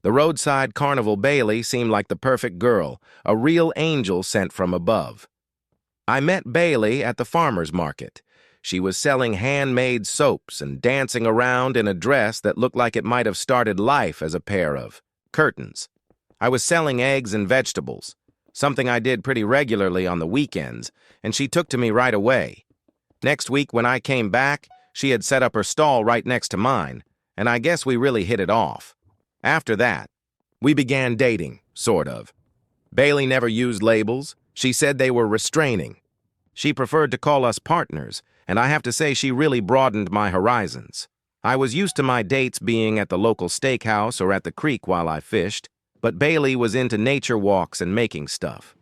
The Roadside Carnival Bailey seemed like the perfect girl, a real angel sent from above. I met Bailey at the farmer's market. She was selling handmade soaps and dancing around in a dress that looked like it might have started life as a pair of curtains. I was selling eggs and vegetables, something I did pretty regularly on the weekends, and she took to me right away. Next week when I came back, she had set up her stall right next to mine, and I guess we really hit it off. After that, we began dating, sort of. Bailey never used labels. She said they were restraining. She preferred to call us partners, and I have to say she really broadened my horizons. I was used to my dates being at the local steakhouse or at the creek while I fished, but Bailey was into nature walks and making stuff.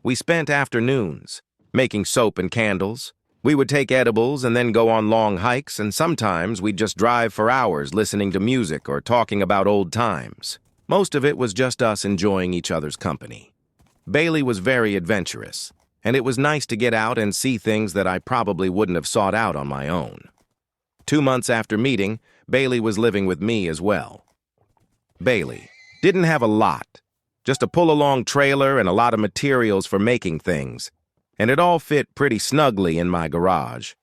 We spent afternoons making soap and candles. We would take edibles and then go on long hikes, and sometimes we'd just drive for hours listening to music or talking about old times. Most of it was just us enjoying each other's company. Bailey was very adventurous, and it was nice to get out and see things that I probably wouldn't have sought out on my own. 2 months after meeting, Bailey was living with me as well. Bailey didn't have a lot, just a pull-along trailer and a lot of materials for making things, and it all fit pretty snugly in my garage.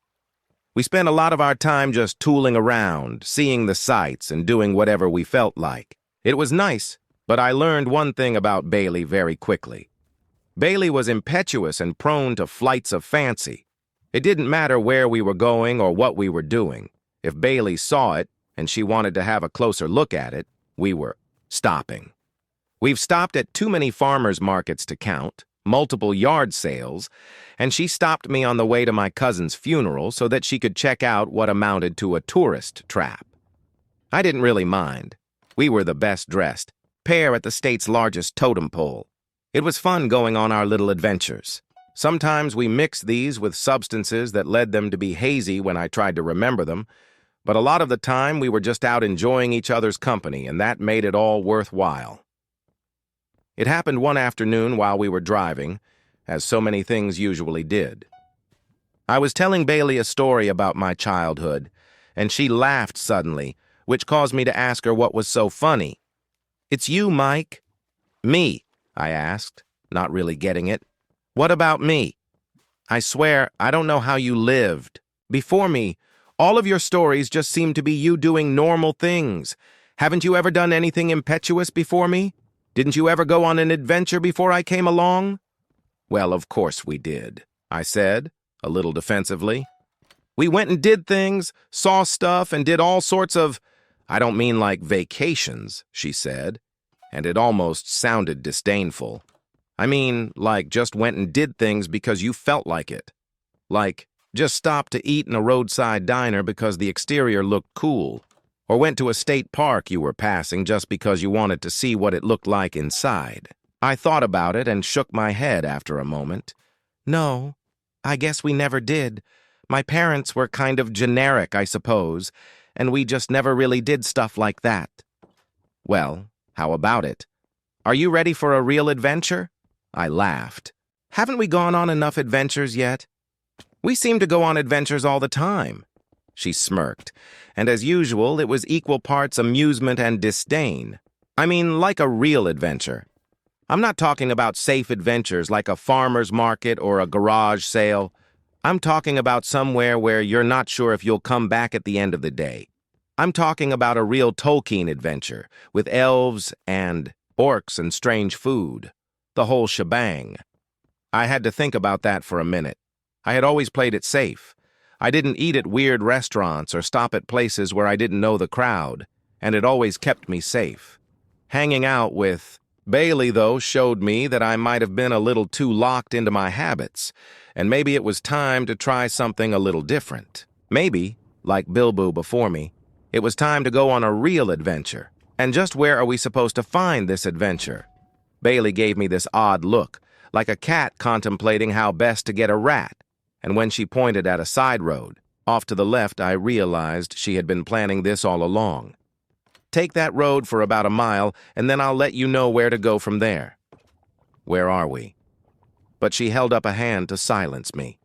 We spent a lot of our time just tooling around, seeing the sights and doing whatever we felt like. It was nice, but I learned one thing about Bailey very quickly. Bailey was impetuous and prone to flights of fancy. It didn't matter where we were going or what we were doing. If Bailey saw it and she wanted to have a closer look at it, we were stopping. We've stopped at too many farmers' markets to count, multiple yard sales, and she stopped me on the way to my cousin's funeral so that she could check out what amounted to a tourist trap. I didn't really mind. We were the best-dressed pair at the state's largest totem pole. It was fun going on our little adventures. Sometimes we mixed these with substances that led them to be hazy when I tried to remember them, but a lot of the time we were just out enjoying each other's company, and that made it all worthwhile. It happened one afternoon while we were driving, as so many things usually did. I was telling Bailey a story about my childhood, and she laughed suddenly, which caused me to ask her what was so funny. "It's you, Mike." "Me?" I asked, not really getting it. "What about me?" "I swear, I don't know how you lived. Before me, all of your stories just seem to be you doing normal things. Haven't you ever done anything impetuous before me? Didn't you ever go on an adventure before I came along?" "Well, of course we did," I said, a little defensively. "We went and did things, saw stuff, and did all sorts of—" "I don't mean like vacations," she said, and it almost sounded disdainful. "I mean, like, just went and did things because you felt like it. Like, just stopped to eat in a roadside diner because the exterior looked cool, or went to a state park you were passing just because you wanted to see what it looked like inside." I thought about it and shook my head after a moment. "No, I guess we never did. My parents were kind of generic, I suppose, and we just never really did stuff like that." "Well, how about it? Are you ready for a real adventure?" I laughed. "Haven't we gone on enough adventures yet?" "We seem to go on adventures all the time." She smirked, and as usual, it was equal parts amusement and disdain. "I mean, like a real adventure. I'm not talking about safe adventures like a farmer's market or a garage sale. I'm talking about somewhere where you're not sure if you'll come back at the end of the day. I'm talking about a real Tolkien adventure, with elves and orcs and strange food. The whole shebang." I had to think about that for a minute. I had always played it safe. I didn't eat at weird restaurants or stop at places where I didn't know the crowd, and it always kept me safe. Hanging out with Bailey, though, showed me that I might have been a little too locked into my habits, and maybe it was time to try something a little different. Maybe, like Bilbo before me, it was time to go on a real adventure. And just where are we supposed to find this adventure? Bailey gave me this odd look, like a cat contemplating how best to get a rat, and when she pointed at a side road, off to the left, I realized she had been planning this all along. "Take that road for about a mile, and then I'll let you know where to go from there." "Where are we?" But she held up a hand to silence me.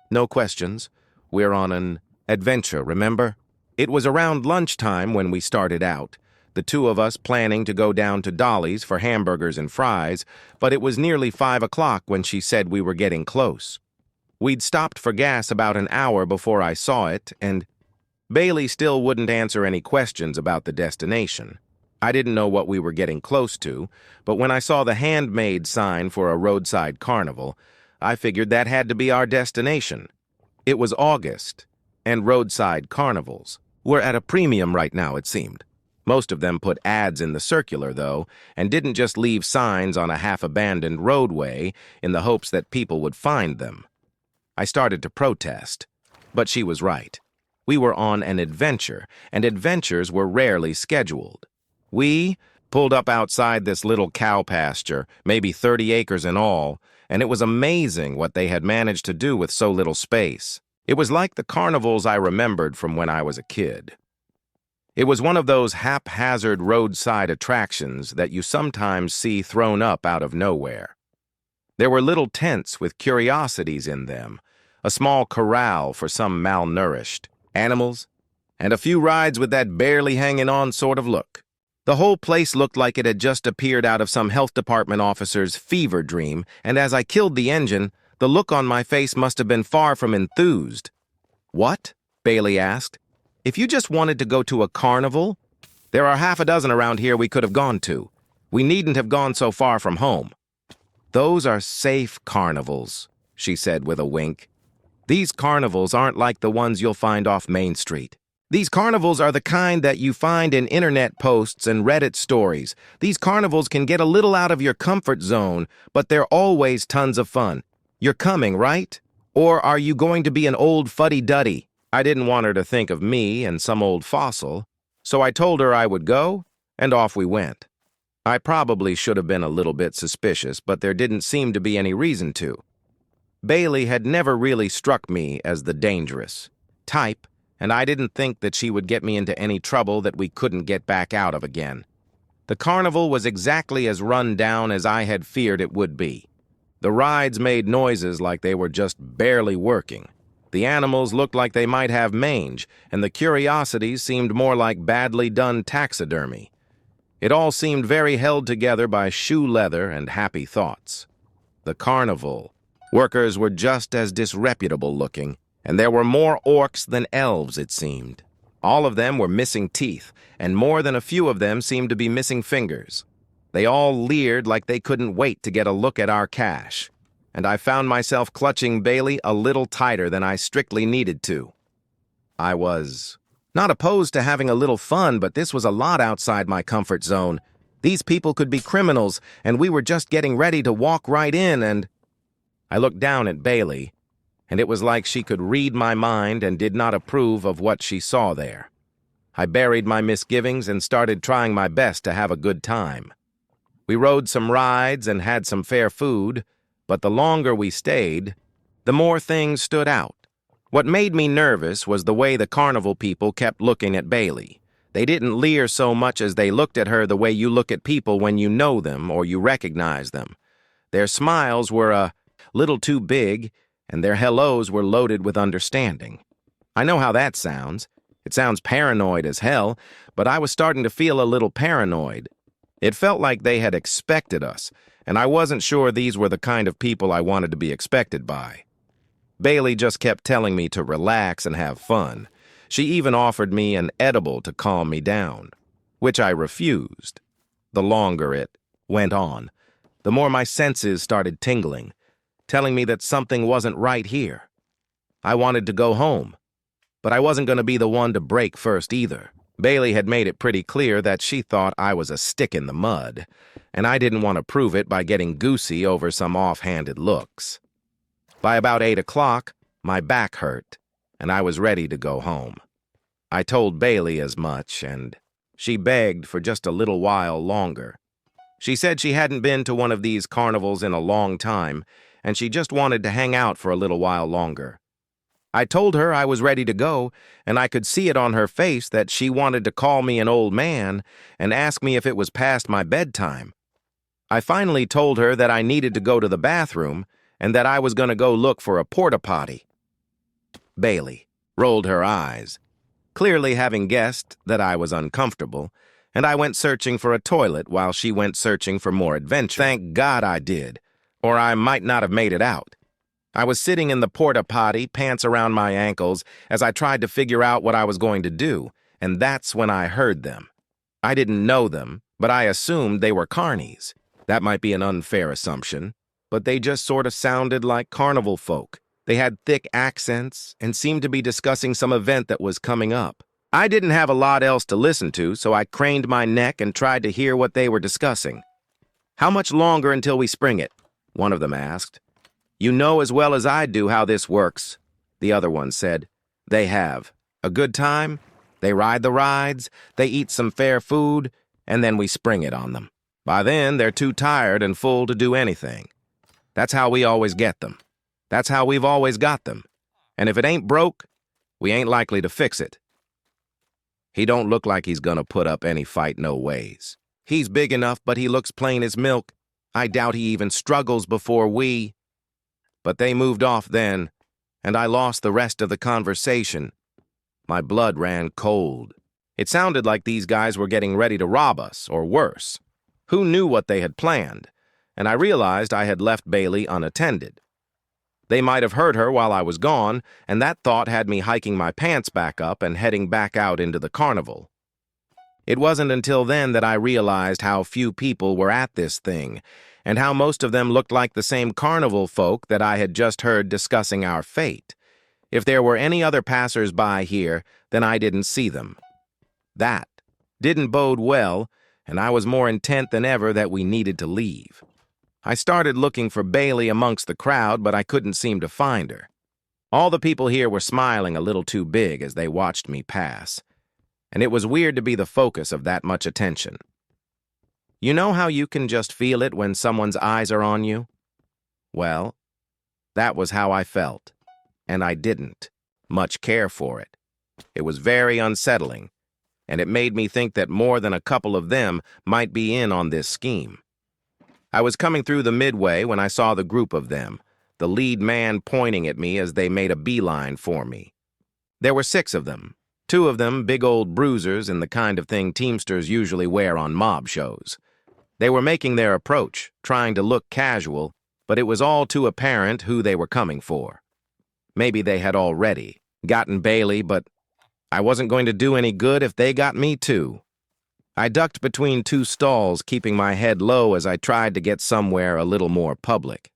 "No questions. We're on an adventure, remember?" It was around lunchtime when we started out. the two of us planning to go down to Dolly's for hamburgers and fries, but it was nearly 5 o'clock when she said we were getting close. We'd stopped for gas about an hour before I saw it, and Bailey still wouldn't answer any questions about the destination. I didn't know what we were getting close to, but when I saw the handmade sign for a roadside carnival, I figured that had to be our destination. It was August, and roadside carnivals were at a premium right now, it seemed. Most of them put ads in the circular, though, and didn't just leave signs on a half-abandoned roadway in the hopes that people would find them. I started to protest, but she was right. We were on an adventure, and adventures were rarely scheduled. We pulled up outside this little cow pasture, maybe 30 acres in all, and it was amazing what they had managed to do with so little space. It was like the carnivals I remembered from when I was a kid. It was one of those haphazard roadside attractions that you sometimes see thrown up out of nowhere. There were little tents with curiosities in them, a small corral for some malnourished animals, and a few rides with that barely hanging on sort of look. The whole place looked like it had just appeared out of some health department officer's fever dream, and as I killed the engine, the look on my face must have been far from enthused. "What?" Bailey asked. "If you just wanted to go to a carnival, there are half a dozen around here we could have gone to. We needn't have gone so far from home." "Those are safe carnivals," she said with a wink. "These carnivals aren't like the ones you'll find off Main Street. These carnivals are the kind that you find in internet posts and Reddit stories. These carnivals can get a little out of your comfort zone, but they're always tons of fun. You're coming, right? Or are you going to be an old fuddy-duddy?" I didn't want her to think of me and some old fossil, so I told her I would go, and off we went. I probably should have been a little bit suspicious, but there didn't seem to be any reason to. Bailey had never really struck me as the dangerous type, and I didn't think that she would get me into any trouble that we couldn't get back out of again. The carnival was exactly as run down as I had feared it would be. The rides made noises like they were just barely working. The animals looked like they might have mange, and the curiosities seemed more like badly done taxidermy. It all seemed very held together by shoe leather and happy thoughts. The carnival workers were just as disreputable looking, and there were more orcs than elves, it seemed. All of them were missing teeth, and more than a few of them seemed to be missing fingers. They all leered like they couldn't wait to get a look at our cash, and I found myself clutching Bailey a little tighter than I strictly needed to. I was not opposed to having a little fun, but this was a lot outside my comfort zone. These people could be criminals, and we were just getting ready to walk right in, and I looked down at Bailey, and it was like she could read my mind and did not approve of what she saw there. I buried my misgivings and started trying my best to have a good time. We rode some rides and had some fair food, but the longer we stayed, the more things stood out. What made me nervous was the way the carnival people kept looking at Bailey. They didn't leer so much as they looked at her the way you look at people when you know them or you recognize them. Their smiles were a little too big, and their hellos were loaded with understanding. I know how that sounds. It sounds paranoid as hell, but I was starting to feel a little paranoid. It felt like they had expected us, and I wasn't sure these were the kind of people I wanted to be expected by. Bailey just kept telling me to relax and have fun. She even offered me an edible to calm me down, which I refused. The longer it went on, the more my senses started tingling, telling me that something wasn't right here. I wanted to go home, but I wasn't going to be the one to break first either. Bailey had made it pretty clear that she thought I was a stick in the mud, and I didn't want to prove it by getting goosey over some offhanded looks. By about 8 o'clock, my back hurt, and I was ready to go home. I told Bailey as much, and she begged for just a little while longer. She said she hadn't been to one of these carnivals in a long time, and she just wanted to hang out for a little while longer. I told her I was ready to go, and I could see it on her face that she wanted to call me an old man and ask me if it was past my bedtime. I finally told her that I needed to go to the bathroom and that I was going to go look for a porta potty. Bailey rolled her eyes, clearly having guessed that I was uncomfortable, and I went searching for a toilet while she went searching for more adventure. Thank God I did, or I might not have made it out. I was sitting in the porta-potty, pants around my ankles, as I tried to figure out what I was going to do, and that's when I heard them. I didn't know them, but I assumed they were carnies. That might be an unfair assumption, but they just sort of sounded like carnival folk. They had thick accents and seemed to be discussing some event that was coming up. I didn't have a lot else to listen to, so I craned my neck and tried to hear what they were discussing. "How much longer until we spring it?" one of them asked. "You know as well as I do how this works," the other one said. "They have. A good time, they ride the rides, they eat some fair food, and then we spring it on them. By then, they're too tired and full to do anything. That's how we always get them. That's how we've always got them. And if it ain't broke, we ain't likely to fix it." "He don't look like he's gonna put up any fight no ways. He's big enough, but he looks plain as milk. I doubt he even struggles before we—" But they moved off then, and I lost the rest of the conversation. My blood ran cold. It sounded like these guys were getting ready to rob us, or worse. Who knew what they had planned? And I realized I had left Bailey unattended. They might have heard her while I was gone, and that thought had me hiking my pants back up and heading back out into the carnival. It wasn't until then that I realized how few people were at this thing, and how most of them looked like the same carnival folk that I had just heard discussing our fate. If there were any other passers-by here, then I didn't see them. That didn't bode well, and I was more intent than ever that we needed to leave. I started looking for Bailey amongst the crowd, but I couldn't seem to find her. All the people here were smiling a little too big as they watched me pass, and it was weird to be the focus of that much attention. You know how you can just feel it when someone's eyes are on you? Well, that was how I felt, and I didn't much care for it. It was very unsettling, and it made me think that more than a couple of them might be in on this scheme. I was coming through the midway when I saw the group of them, the lead man pointing at me as they made a beeline for me. There were 6 of them, 2 of them big old bruisers in the kind of thing Teamsters usually wear on mob shows. They were making their approach, trying to look casual, but it was all too apparent who they were coming for. Maybe they had already gotten Bailey, but I wasn't going to do any good if they got me too. I ducked between 2 stalls, keeping my head low as I tried to get somewhere a little more public.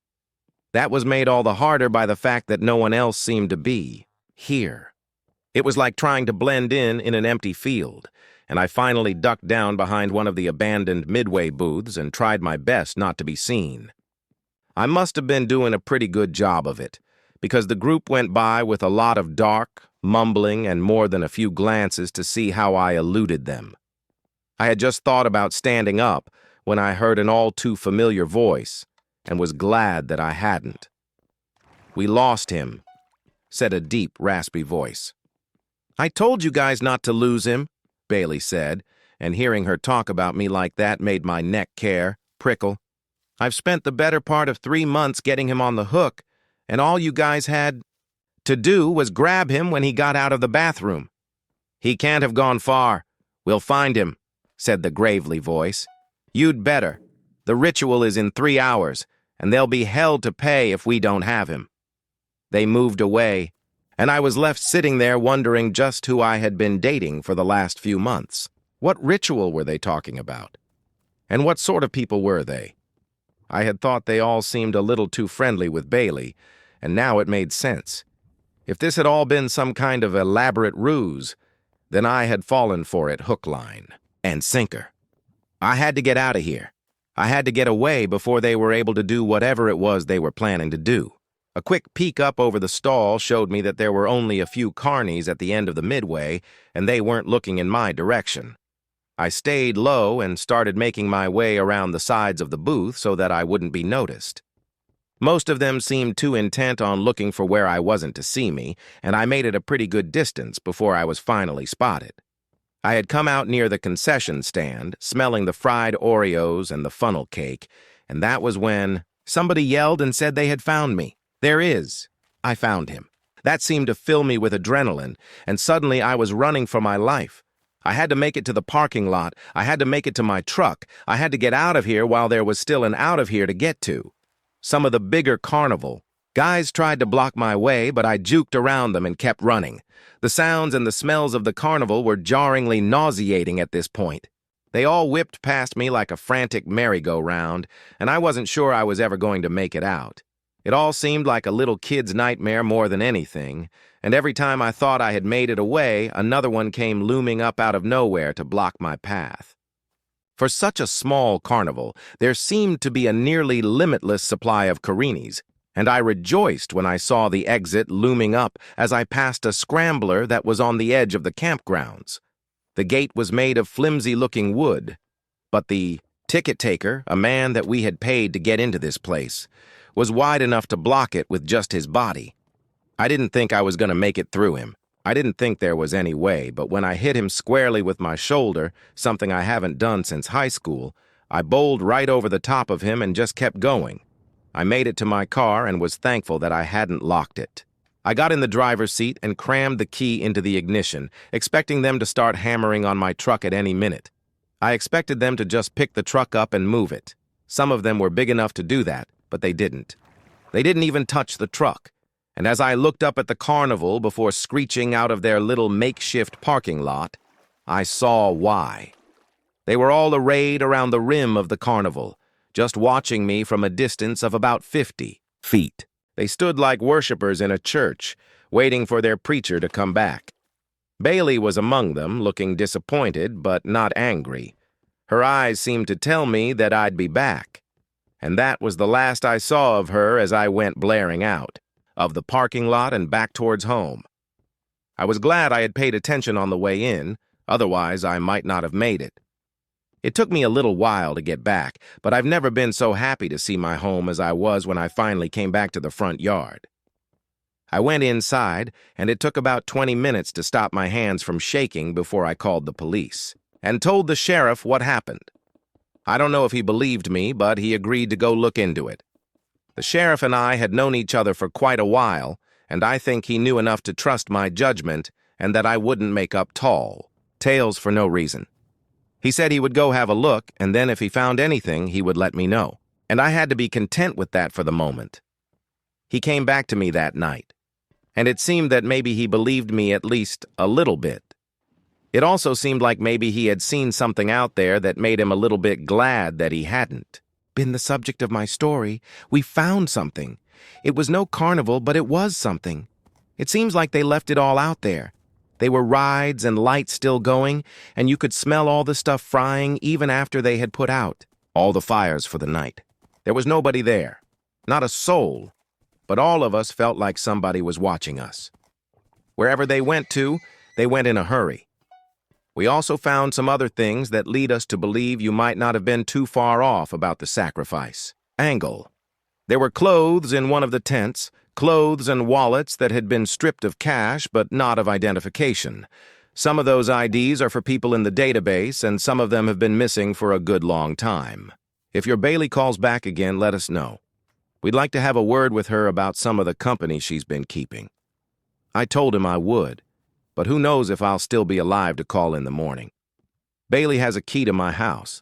That was made all the harder by the fact that no one else seemed to be here. It was like trying to blend in an empty field, and I finally ducked down behind one of the abandoned Midway booths and tried my best not to be seen. I must have been doing a pretty good job of it, because the group went by with a lot of dark, mumbling, and more than a few glances to see how I eluded them. I had just thought about standing up when I heard an all-too-familiar voice, and was glad that I hadn't. "We lost him," said a deep, raspy voice. "I told you guys not to lose him," Bailey said, and hearing her talk about me like that made my neck prickle. "I've spent the better part of 3 months getting him on the hook, and all you guys had to do was grab him when he got out of the bathroom." "He can't have gone far. We'll find him," said the gravely voice. "You'd better. The ritual is in 3 hours, and there'll be hell to pay if we don't have him." They moved away, and I was left sitting there wondering just who I had been dating for the last few months. What ritual were they talking about? And what sort of people were they? I had thought they all seemed a little too friendly with Bailey, and now it made sense. If this had all been some kind of elaborate ruse, then I had fallen for it hook, line, and sinker. I had to get out of here. I had to get away before they were able to do whatever it was they were planning to do. A quick peek up over the stall showed me that there were only a few carnies at the end of the midway, and they weren't looking in my direction. I stayed low and started making my way around the sides of the booth so that I wouldn't be noticed. Most of them seemed too intent on looking for where I wasn't to see me, and I made it a pretty good distance before I was finally spotted. I had come out near the concession stand, smelling the fried Oreos and the funnel cake, and that was when somebody yelled and said they had found me. There is. I found him. That seemed to fill me with adrenaline, and suddenly I was running for my life. I had to make it to the parking lot. I had to make it to my truck. I had to get out of here while there was still an out of here to get to. Some of the bigger carnival. Guys tried to block my way, but I juked around them and kept running. The sounds and the smells of the carnival were jarringly nauseating at this point. They all whipped past me like a frantic merry-go-round, and I wasn't sure I was ever going to make it out. It all seemed like a little kid's nightmare more than anything, and every time I thought I had made it away, another one came looming up out of nowhere to block my path. For such a small carnival, there seemed to be a nearly limitless supply of Carinis, and I rejoiced when I saw the exit looming up as I passed a scrambler that was on the edge of the campgrounds. The gate was made of flimsy-looking wood, but the ticket taker, a man that we had paid to get into this place, was wide enough to block it with just his body. I didn't think I was going to make it through him. I didn't think there was any way, but when I hit him squarely with my shoulder, something I haven't done since high school, I bowled right over the top of him and just kept going. I made it to my car and was thankful that I hadn't locked it. I got in the driver's seat and crammed the key into the ignition, expecting them to start hammering on my truck at any minute. I expected them to just pick the truck up and move it. Some of them were big enough to do that, but they didn't. They didn't even touch the truck. And as I looked up at the carnival before screeching out of their little makeshift parking lot, I saw why. They were all arrayed around the rim of the carnival, just watching me from a distance of about 50 feet. They stood like worshipers in a church, waiting for their preacher to come back. Bailey was among them, looking disappointed but not angry. Her eyes seemed to tell me that I'd be back. And that was the last I saw of her as I went blaring out of the parking lot and back towards home. I was glad I had paid attention on the way in, otherwise I might not have made it. It took me a little while to get back, but I've never been so happy to see my home as I was when I finally came back to the front yard. I went inside, and it took about 20 minutes to stop my hands from shaking before I called the police, and told the sheriff what happened. I don't know if he believed me, but he agreed to go look into it. The sheriff and I had known each other for quite a while, and I think he knew enough to trust my judgment and that I wouldn't make up tall tales for no reason. He said he would go have a look, and then if he found anything, he would let me know. And I had to be content with that for the moment. He came back to me that night, and it seemed that maybe he believed me at least a little bit. It also seemed like maybe he had seen something out there that made him a little bit glad that he hadn't been the subject of my story. We found something. It was no carnival, but it was something. It seems like they left it all out there. They were rides and lights still going, and you could smell all the stuff frying even after they had put out all the fires for the night. There was nobody there, not a soul, but all of us felt like somebody was watching us. Wherever they went to, they went in a hurry. We also found some other things that lead us to believe you might not have been too far off about the sacrifice. Angle. There were clothes in one of the tents, clothes and wallets that had been stripped of cash but not of identification. Some of those IDs are for people in the database, and some of them have been missing for a good long time. If your Bailey calls back again, let us know. We'd like to have a word with her about some of the company she's been keeping. I told him I would, but who knows if I'll still be alive to call in the morning. Bailey has a key to my house.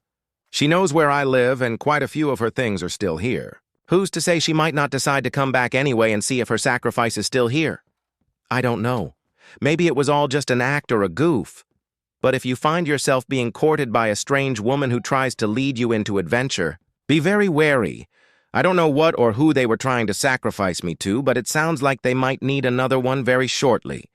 She knows where I live, and quite a few of her things are still here. Who's to say she might not decide to come back anyway and see if her sacrifice is still here? I don't know. Maybe it was all just an act or a goof. But if you find yourself being courted by a strange woman who tries to lead you into adventure, be very wary. I don't know what or who they were trying to sacrifice me to, but it sounds like they might need another one very shortly.